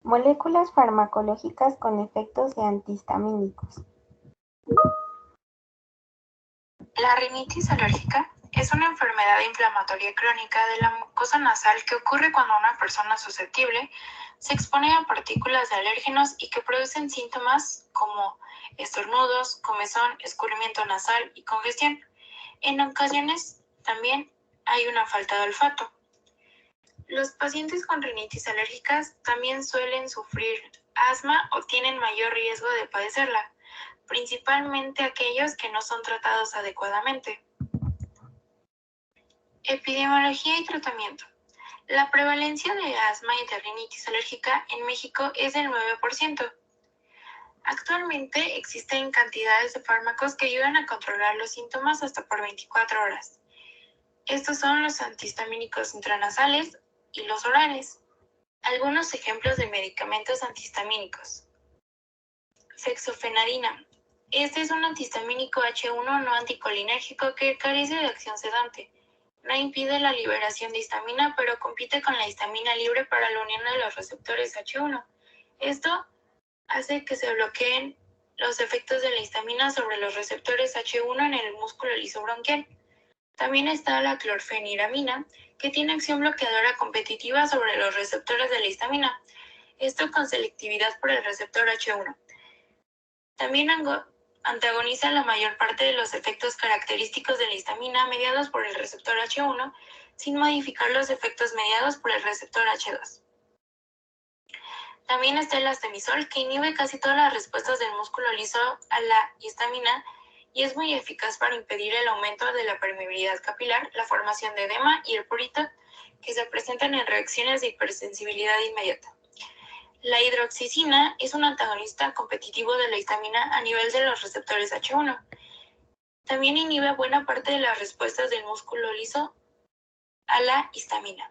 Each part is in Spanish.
Moléculas farmacológicas con efectos de antihistamínicos. La rinitis alérgica es una enfermedad inflamatoria crónica de la mucosa nasal que ocurre cuando una persona susceptible se expone a partículas de alérgenos y que producen síntomas como estornudos, comezón, escurrimiento nasal y congestión. En ocasiones también hay una falta de olfato. Los pacientes con rinitis alérgicas también suelen sufrir asma o tienen mayor riesgo de padecerla, principalmente aquellos que no son tratados adecuadamente. Epidemiología y tratamiento. La prevalencia de asma y de rinitis alérgica en México es del 9%. Actualmente existen cantidades de fármacos que ayudan a controlar los síntomas hasta por 24 horas. Estos son los antihistamínicos intranasales y los orales. Algunos ejemplos de medicamentos antihistamínicos. Fexofenadina. Este es un antihistamínico H1 no anticolinérgico que carece de acción sedante. No impide la liberación de histamina, pero compite con la histamina libre para la unión de los receptores H1. Esto hace que se bloqueen los efectos de la histamina sobre los receptores H1 en el músculo liso bronquial. También está la clorfeniramina, que tiene acción bloqueadora competitiva sobre los receptores de la histamina. Esto con selectividad por el receptor H1. También antagoniza la mayor parte de los efectos característicos de la histamina mediados por el receptor H1 sin modificar los efectos mediados por el receptor H2. También está el astemisol, que inhibe casi todas las respuestas del músculo liso a la histamina y es muy eficaz para impedir el aumento de la permeabilidad capilar, la formación de edema y el prurito que se presentan en reacciones de hipersensibilidad inmediata. La hidroxicina es un antagonista competitivo de la histamina a nivel de los receptores H1. También inhibe buena parte de las respuestas del músculo liso a la histamina.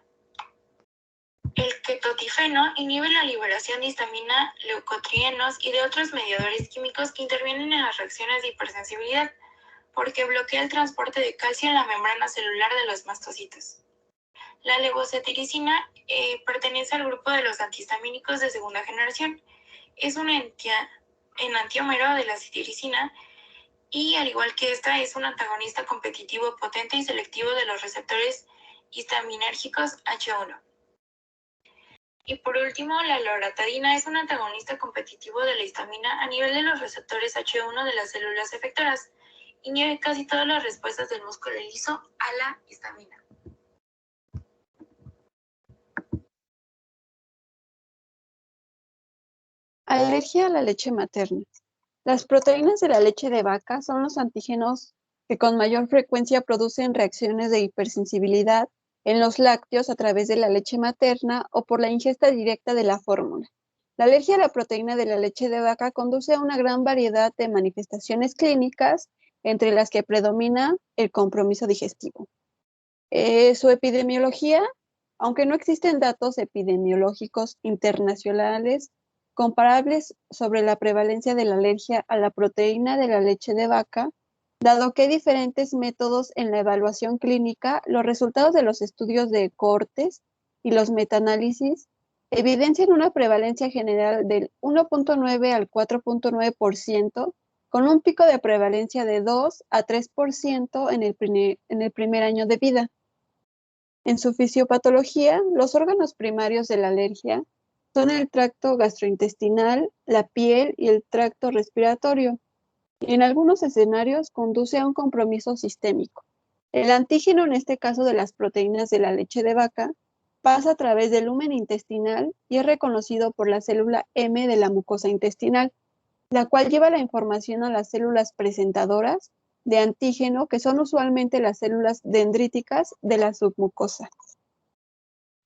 El ketotifeno inhibe la liberación de histamina, leucotrienos y de otros mediadores químicos que intervienen en las reacciones de hipersensibilidad, porque bloquea el transporte de calcio en la membrana celular de los mastocitos. La levocetiricina pertenece al grupo de los antihistamínicos de segunda generación. Es un enantiómero de la cetiricina y, al igual que esta, es un antagonista competitivo potente y selectivo de los receptores histaminérgicos H1. Y por último, la loratadina es un antagonista competitivo de la histamina a nivel de los receptores H1 de las células efectoras. Inhibe casi todas las respuestas del músculo liso a la histamina. Alergia a la leche materna. Las proteínas de la leche de vaca son los antígenos que con mayor frecuencia producen reacciones de hipersensibilidad en los lácteos a través de la leche materna o por la ingesta directa de la fórmula. La alergia a la proteína de la leche de vaca conduce a una gran variedad de manifestaciones clínicas, entre las que predomina el compromiso digestivo. Su epidemiología, aunque no existen datos epidemiológicos internacionales comparables sobre la prevalencia de la alergia a la proteína de la leche de vaca, dado que hay diferentes métodos en la evaluación clínica, los resultados de los estudios de cohortes y los metaanálisis evidencian una prevalencia general del 1.9 al 4.9%, con un pico de prevalencia de 2 a 3% en el primer año de vida. En su fisiopatología, los órganos primarios de la alergia son el tracto gastrointestinal, la piel y el tracto respiratorio. Y en algunos escenarios conduce a un compromiso sistémico. El antígeno, en este caso de las proteínas de la leche de vaca, pasa a través del lumen intestinal y es reconocido por la célula M de la mucosa intestinal, la cual lleva la información a las células presentadoras de antígeno, que son usualmente las células dendríticas de la submucosa.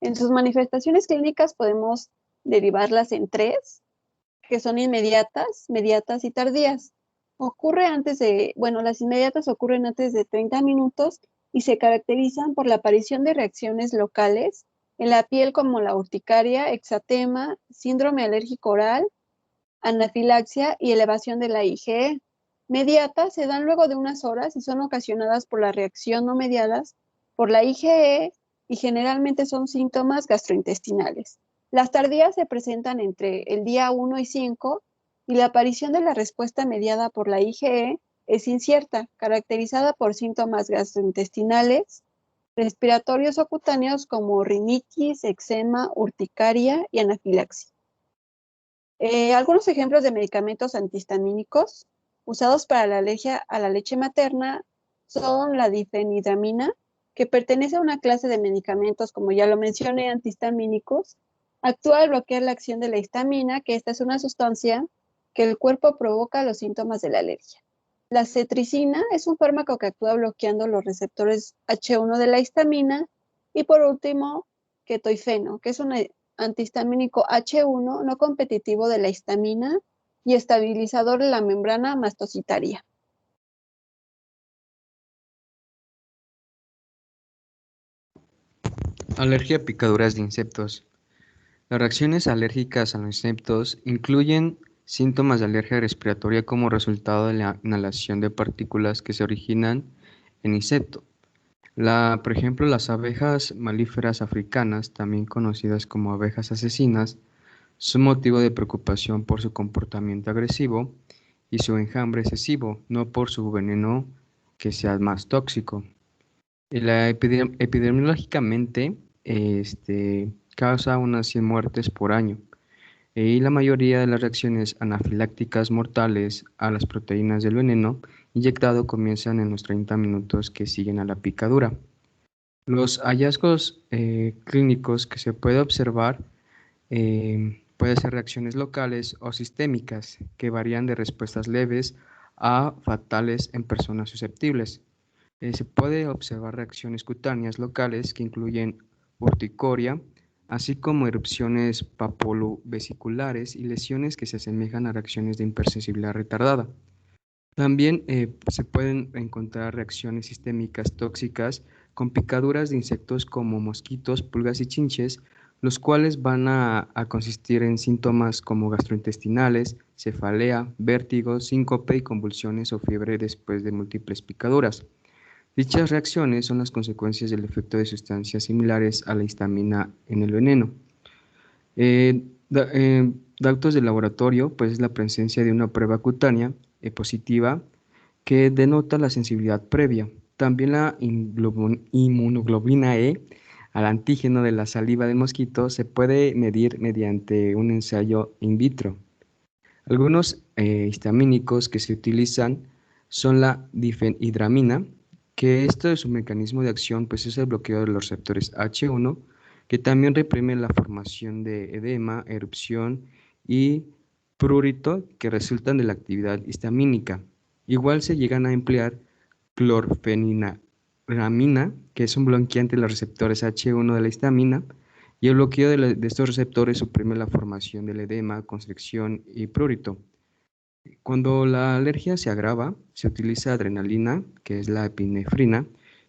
En sus manifestaciones clínicas podemos derivarlas en tres, que son inmediatas, mediatas y tardías. Las inmediatas ocurren antes de 30 minutos y se caracterizan por la aparición de reacciones locales en la piel como la urticaria, exantema, síndrome alérgico oral, anafilaxia y elevación de la IgE. Mediatas se dan luego de unas horas y son ocasionadas por la reacción no mediadas por la IgE y generalmente son síntomas gastrointestinales. Las tardías se presentan entre el día 1 y 5 y la aparición de la respuesta mediada por la IgE es incierta, caracterizada por síntomas gastrointestinales, respiratorios o cutáneos como rinitis, eczema, urticaria y anafilaxia. Algunos ejemplos de medicamentos antihistamínicos usados para la alergia a la leche materna son la difenhidramina, que pertenece a una clase de medicamentos, como ya lo mencioné, antihistamínicos. Actúa al bloquear la acción de la histamina, que esta es una sustancia que el cuerpo provoca los síntomas de la alergia. La cetricina es un fármaco que actúa bloqueando los receptores H1 de la histamina. Y por último, ketoifeno, que es un antihistamínico H1 no competitivo de la histamina y estabilizador de la membrana mastocitaria. Alergia a picaduras de insectos. Las reacciones alérgicas a los insectos incluyen síntomas de alergia respiratoria como resultado de la inhalación de partículas que se originan en insecto. Por ejemplo, las abejas malíferas africanas, también conocidas como abejas asesinas, son motivo de preocupación por su comportamiento agresivo y su enjambre excesivo, no por su veneno que sea más tóxico. Epidemiológicamente, causa unas 100 muertes por año y la mayoría de las reacciones anafilácticas mortales a las proteínas del veneno inyectado comienzan en los 30 minutos que siguen a la picadura. Los hallazgos clínicos que se puede observar pueden ser reacciones locales o sistémicas que varían de respuestas leves a fatales en personas susceptibles. Se puede observar reacciones cutáneas locales que incluyen urticaria, así como erupciones papulovesiculares y lesiones que se asemejan a reacciones de hipersensibilidad retardada. También se pueden encontrar reacciones sistémicas tóxicas con picaduras de insectos como mosquitos, pulgas y chinches, los cuales van a consistir en síntomas como gastrointestinales, cefalea, vértigo, síncope y convulsiones o fiebre después de múltiples picaduras. Dichas reacciones son las consecuencias del efecto de sustancias similares a la histamina en el veneno. Datos de laboratorio, pues es la presencia de una prueba cutánea positiva que denota la sensibilidad previa. También la inmunoglobulina E al antígeno de la saliva del mosquito se puede medir mediante un ensayo in vitro. Algunos histamínicos que se utilizan son la difenhidramina, que esto es su mecanismo de acción, pues es el bloqueo de los receptores H1, que también reprime la formación de edema, erupción y prurito que resultan de la actividad histamínica. Igual se llegan a emplear clorfeniramina, que es un bloqueante de los receptores H1 de la histamina, y el bloqueo de estos receptores suprime la formación del edema, constricción y prurito. Cuando la alergia se agrava, se utiliza adrenalina, que es la epinefrina,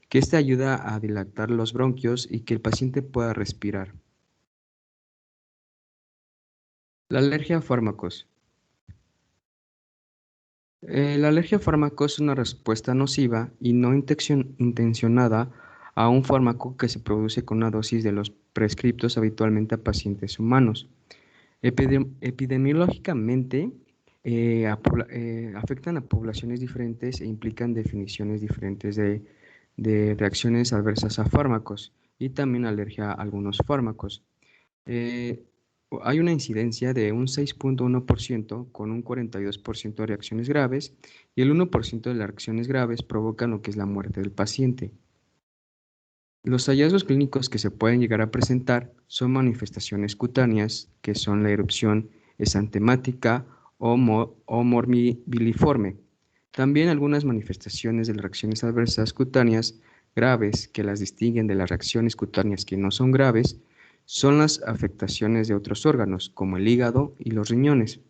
que esta ayuda a dilatar los bronquios y que el paciente pueda respirar. La alergia a fármacos. La alergia a fármacos es una respuesta nociva y no intencionada a un fármaco que se produce con una dosis de los prescriptos habitualmente a pacientes humanos. Epidemiológicamente, afectan a poblaciones diferentes e implican definiciones diferentes de reacciones adversas a fármacos y también alergia a algunos fármacos. Hay una incidencia de un 6.1% con un 42% de reacciones graves y el 1% de las reacciones graves provocan lo que es la muerte del paciente. Los hallazgos clínicos que se pueden llegar a presentar son manifestaciones cutáneas, que son la erupción exantemática o morbilliforme. También algunas manifestaciones de las reacciones adversas cutáneas graves que las distinguen de las reacciones cutáneas que no son graves son las afectaciones de otros órganos, como el hígado y los riñones.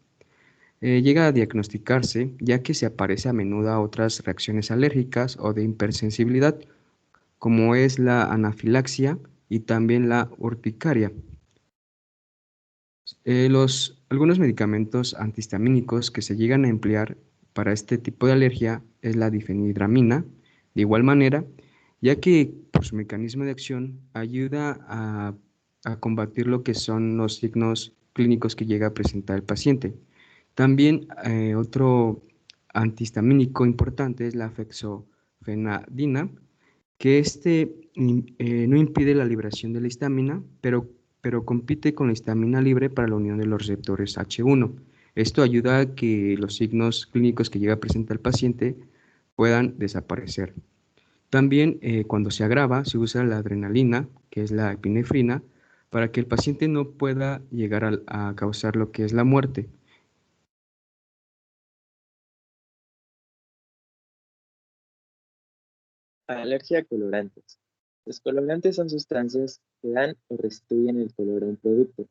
Llega a diagnosticarse ya que se aparece a menudo a otras reacciones alérgicas o de hipersensibilidad, como es la anafilaxia y también la urticaria. Algunos medicamentos antihistamínicos que se llegan a emplear para este tipo de alergia es la difenhidramina, de igual manera, ya que por su mecanismo de acción ayuda a a combatir lo que son los signos clínicos que llega a presentar el paciente. También otro antihistamínico importante es la fexofenadina, que no impide la liberación de la histamina, pero compite con la histamina libre para la unión de los receptores H1. Esto ayuda a que los signos clínicos que llega a presentar el paciente puedan desaparecer. También cuando se agrava se usa la adrenalina, que es la epinefrina, para que el paciente no pueda llegar a causar lo que es la muerte. Alergia a colorantes. Los colorantes son sustancias que dan o restituyen el color a un producto.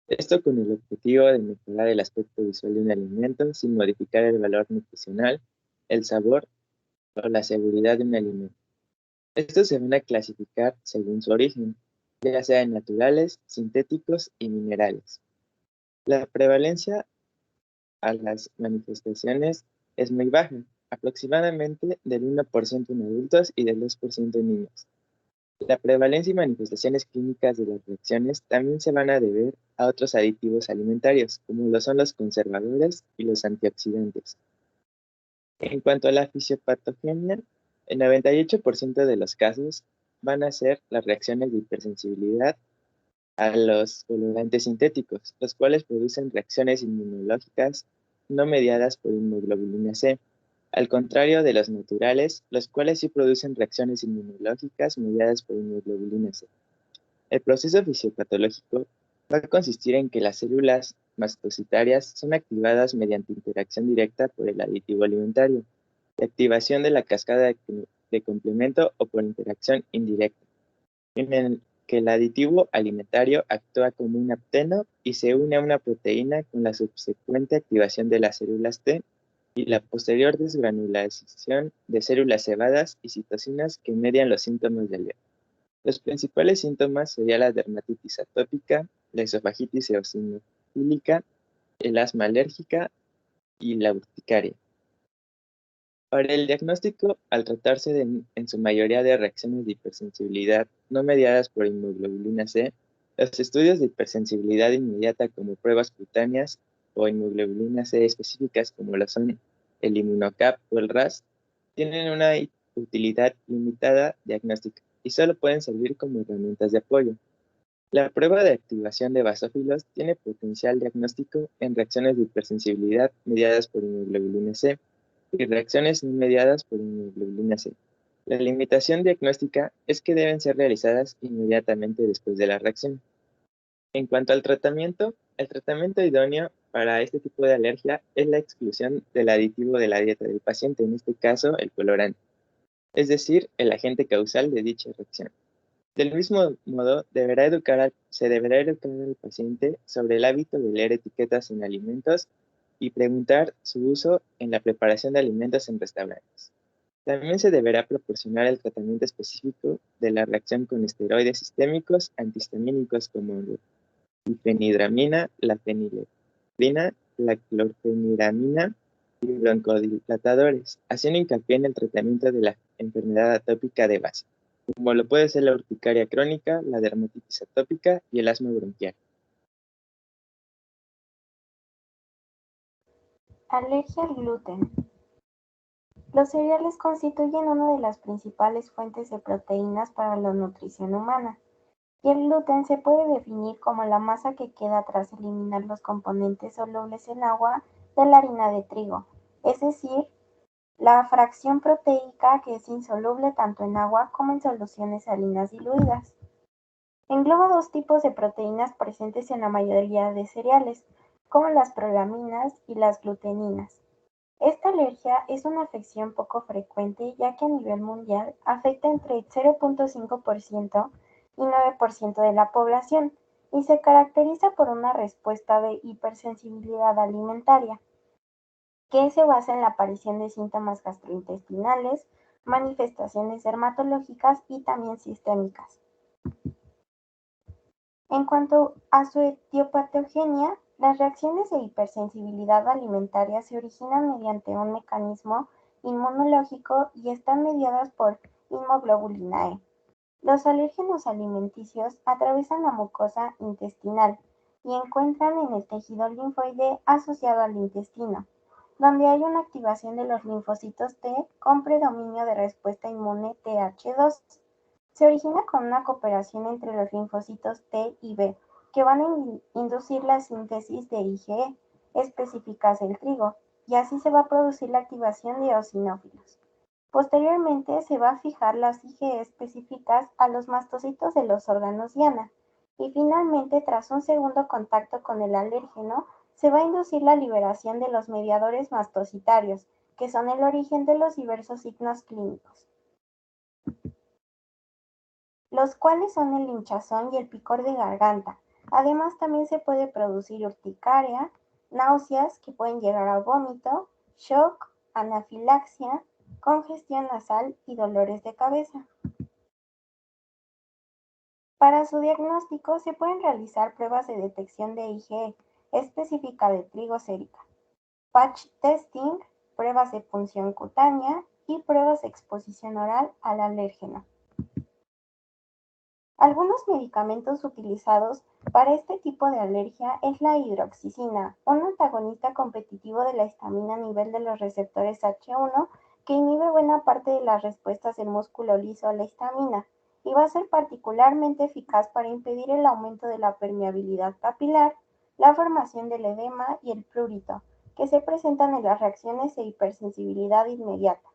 Esto con el objetivo de mejorar el aspecto visual de un alimento sin modificar el valor nutricional, el sabor o la seguridad de un alimento. Estos se van a clasificar según su origen, ya sean naturales, sintéticos y minerales. La prevalencia a las manifestaciones es muy baja, aproximadamente del 1% en adultos y del 2% en niños. La prevalencia y manifestaciones clínicas de las reacciones también se van a deber a otros aditivos alimentarios, como lo son los conservadores y los antioxidantes. En cuanto a la fisiopatogenia, el 98% de los casos van a ser las reacciones de hipersensibilidad a los colorantes sintéticos, los cuales producen reacciones inmunológicas no mediadas por inmunoglobulina C, al contrario de los naturales, los cuales sí producen reacciones inmunológicas mediadas por inmunoglobulina C. El proceso fisiopatológico va a consistir en que las células mastocitarias son activadas mediante interacción directa por el aditivo alimentario, de activación de la cascada de complemento o por interacción indirecta, en el que el aditivo alimentario actúa como un apteno y se une a una proteína con la subsecuente activación de las células T y la posterior desgranulación de células cebadas y citocinas que median los síntomas de alergia. Los principales síntomas serían la dermatitis atópica, la esofagitis eosinofílica, el asma alérgica y la urticaria. Para el diagnóstico, al tratarse en su mayoría de reacciones de hipersensibilidad no mediadas por inmunoglobulina C, los estudios de hipersensibilidad inmediata como pruebas cutáneas o inmunoglobulina C específicas como lo son el Immunocap o el RAS, tienen una utilidad limitada diagnóstica y solo pueden servir como herramientas de apoyo. La prueba de activación de basófilos tiene potencial diagnóstico en reacciones de hipersensibilidad mediadas por inmunoglobulina C y reacciones no mediadas por inmunoglobulina C. La limitación diagnóstica es que deben ser realizadas inmediatamente después de la reacción. En cuanto al tratamiento, el tratamiento idóneo para este tipo de alergia es la exclusión del aditivo de la dieta del paciente, en este caso el colorante, es decir, el agente causal de dicha reacción. Del mismo modo, se deberá educar al paciente sobre el hábito de leer etiquetas en alimentos y preguntar su uso en la preparación de alimentos en restaurantes. También se deberá proporcionar el tratamiento específico de la reacción con esteroides sistémicos antihistamínicos como la difenhidramina, la feniletrina, la clorfeniramina y broncodilatadores, haciendo hincapié en el tratamiento de la enfermedad atópica de base, como lo puede ser la urticaria crónica, la dermatitis atópica y el asma bronquial. Alergia al gluten. Los cereales constituyen una de las principales fuentes de proteínas para la nutrición humana, y el gluten se puede definir como la masa que queda tras eliminar los componentes solubles en agua de la harina de trigo, es decir, la fracción proteica que es insoluble tanto en agua como en soluciones salinas diluidas. Engloba dos tipos de proteínas presentes en la mayoría de cereales, como las prolaminas y las gluteninas. Esta alergia es una afección poco frecuente ya que a nivel mundial afecta entre 0.5% y 9% de la población y se caracteriza por una respuesta de hipersensibilidad alimentaria, que se basa en la aparición de síntomas gastrointestinales, manifestaciones dermatológicas y también sistémicas. En cuanto a su etiopatogenia, las reacciones de hipersensibilidad alimentaria se originan mediante un mecanismo inmunológico y están mediadas por inmunoglobulina E. Los alérgenos alimenticios atraviesan la mucosa intestinal y encuentran en el tejido linfoide asociado al intestino, donde hay una activación de los linfocitos T con predominio de respuesta inmune Th2. Se origina con una cooperación entre los linfocitos T y B, que van a inducir la síntesis de IgE específicas del trigo, y así se va a producir la activación de eosinófilos. Posteriormente se va a fijar las IgE específicas a los mastocitos de los órganos diana, y finalmente, tras un segundo contacto con el alérgeno, se va a inducir la liberación de los mediadores mastocitarios, que son el origen de los diversos signos clínicos, los cuales son el hinchazón y el picor de garganta. Además, también se puede producir urticaria, náuseas que pueden llegar a vómito, shock, anafilaxia, congestión nasal y dolores de cabeza. Para su diagnóstico se pueden realizar pruebas de detección de IgE específica de trigo sérica, patch testing, pruebas de punción cutánea y pruebas de exposición oral al alérgeno. Algunos medicamentos utilizados para este tipo de alergia es la hidroxicina, un antagonista competitivo de la histamina a nivel de los receptores H1 que inhibe buena parte de las respuestas del músculo liso a la histamina y va a ser particularmente eficaz para impedir el aumento de la permeabilidad capilar, la formación del edema y el prurito, que se presentan en las reacciones de hipersensibilidad inmediata.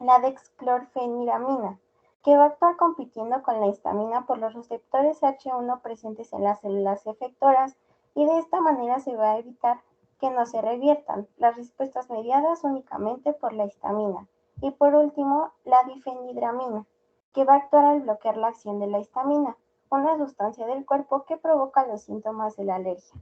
La dexclorfeniramina, que va a actuar compitiendo con la histamina por los receptores H1 presentes en las células efectoras, y de esta manera se va a evitar que no se reviertan las respuestas mediadas únicamente por la histamina. Y por último, la difenhidramina, que va a actuar al bloquear la acción de la histamina, una sustancia del cuerpo que provoca los síntomas de la alergia.